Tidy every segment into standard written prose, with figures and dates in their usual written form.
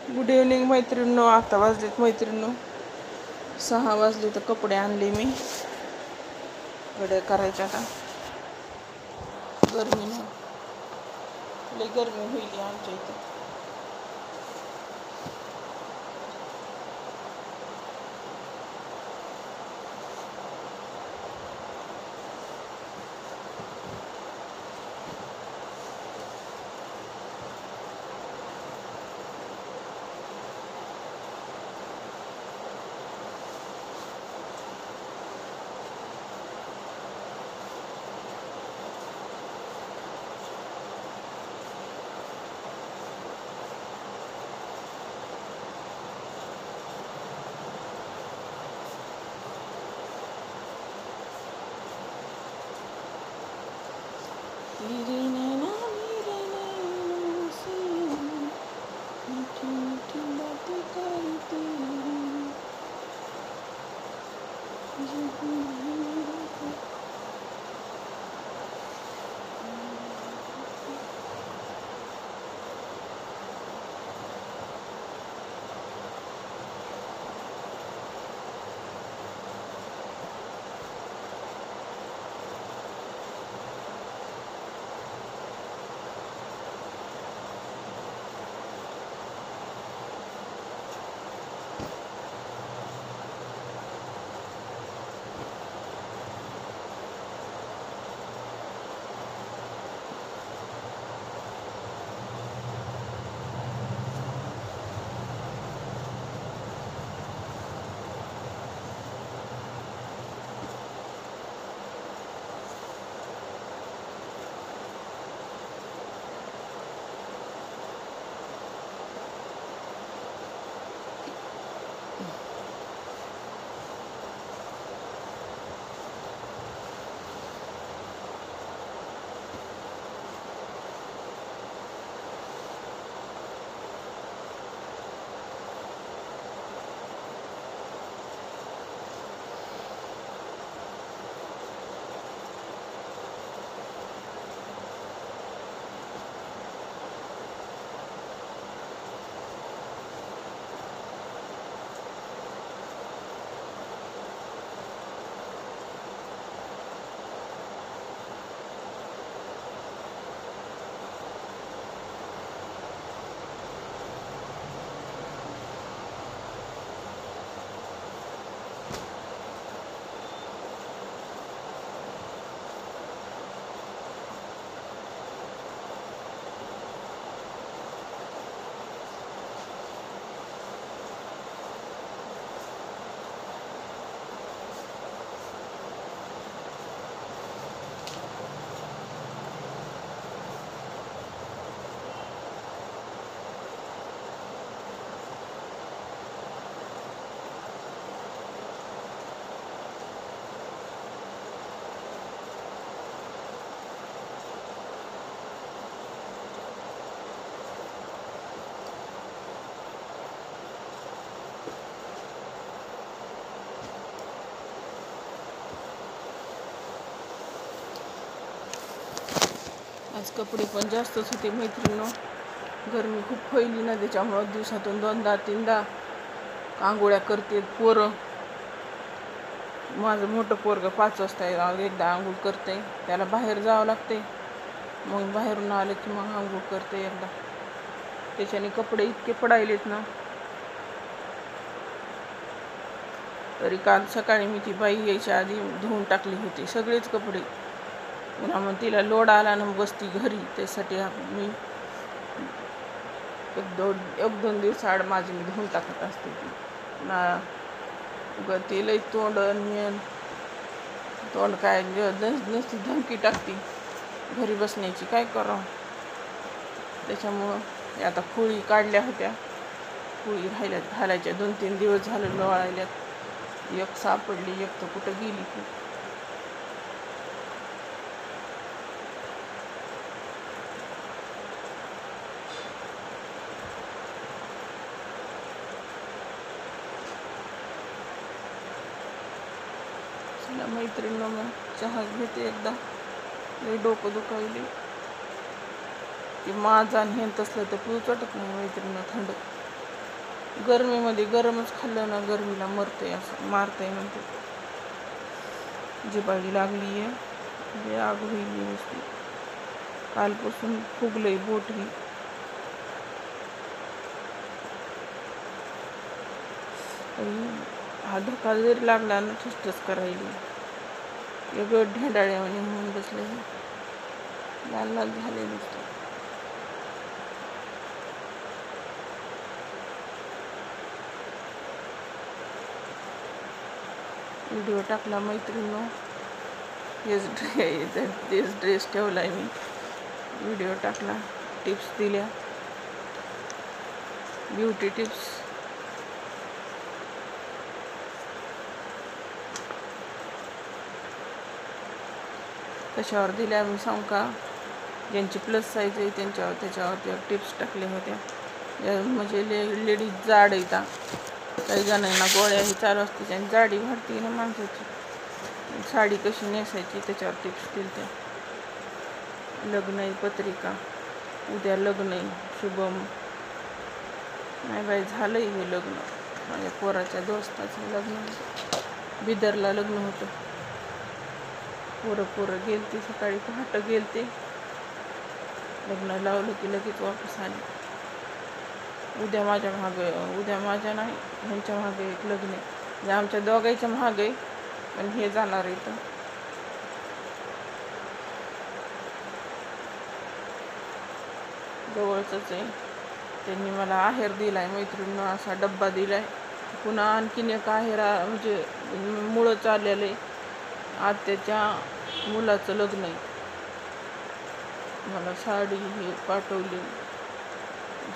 Good evening मैत्रिणींनो. आता वाजलेत मैत्रिणींनो 6 वाजले. तर कपडे आणले मी, घड्या करायच्या. आता गरमीनं लई गरमी होईल आमच्या इथं. तेरे नैना मेरे नैनों से मीठी मीठी बातें करते हैं, जब मेरे को आज कपडे पण जास्तच होते मैत्रिणींनो. गरमी खूप फैली ना, त्याच्यामुळं दिवसातून 2दा 3दा आंघोळ्या करते पोरं. माझं मोठं पोरगं 5 वाजता एकदा आंघोळ करते, त्याला बाहेर जावं लागते. मग बाहेरून आलं की मग आंघोळ करते एकदा. त्याच्याने कपडे इतके पडायलेत ना. तरी काल सकाळी मी ती बाई यायच्या आधी धुवून टाकली होती सगळेच कपडे. मग तिला लोड आला ना बसती घरी, त्यासाठी मी 1-2 दिवसाआड माझी मी धुवून टाकत असते ती ना. ती लई तोंड काय नसती धमकी टाकती घरी बसण्याची, काय करावं. त्याच्यामुळं आता खोळी काढल्या होत्या, खोळी राहिल्यात घालायच्या. 2-3 दिवस झालं लोळायल्यात. एक सापडली, एक तर कुठं गेली ती. मैत्रिणींना मग चहा घेते एकदा. लई डोकं दुखायले. की माझा आणि हे तसलं तर पिऊच वाटत नाही मैत्रिणींना थंड. गरमीमध्ये गरमच खाल्लं ना गरमीला मरतंय, असं मारतंय म्हणते. जिबाळी लागली आहे, आग होईल नुसती. कालपासून फुगलंय बोट ही. हा धक्का जरी लागला ना ठसठस करायली. वेगळं ढेंडाळ्यावानी होऊन बसले, लाल लाल झाले नुसतं. व्हिडिओ टाकला मैत्रिणीनं, तेच ड्रेस ठेवलाय मी. व्हिडिओ टाकला, टिप्स दिल्या, ब्युटी टिप्स. कशावर दिल्या मी सांगू का? ज्यांची प्लस साईज आहे त्याच्यावर टिप्स टाकल्या होत्या. म्हणजे लेडीज जाड येतात, काही जणांना गोळ्याही चालू असते आणि जाडी वाढते ना माणसाची. साडी कशी नेसायची त्याच्यावर टिप्स दिल्या. लग्न आहे, पत्रिका उद्या लग्न आहे, शुभम. नाही बाई, झालंय हे लग्न. माझ्या पोराच्या दोस्ताचं लग्न, बिदरला लग्न होतं. पोरं गेलते, सकाळी पहाटे गेलते. लग्न लावलं की लगेच वापस आले. उद्या माझ्या नाही, ह्यांच्या मागे एक लग्न आहे. म्हणजे आमच्या दोघांच्या मागे, पण हे जाणार इथं. जवळच आहे. त्यांनी मला आहेर दिलाय, मैत्रिणीनं असा डब्बा दिलाय. पुन्हा आणखीन एक आहेर, म्हणजे मुळं चाललेलं आहे. आत्याच्या मुलाचं लग्न आहे. मला साडी हे पाठवली,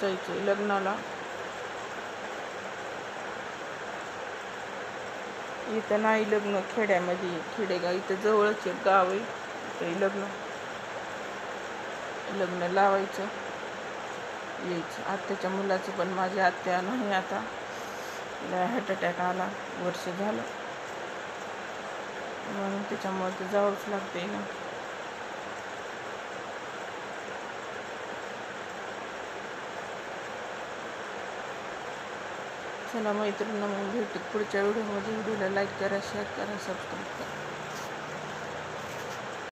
जायचंय लग्नाला. इथं नाही लग्न, खेड्यामध्ये, खेडेगाव इथं जवळच एक गाव आहे. ते लग्न लावायचं, यायचं. आत्याच्या मुलाचं, पण माझी आत्या नाही आता, तिला हार्ट अटॅक आला, वर्ष झालं, म्हणून त्याच्यामुळे ते जावंच लागते ना. चला मैत्रिणींना, मग भेटू पुढच्या व्हिडिओमध्ये. व्हिडिओला लाईक करा, शेअर करा, सबस्क्राईब करा.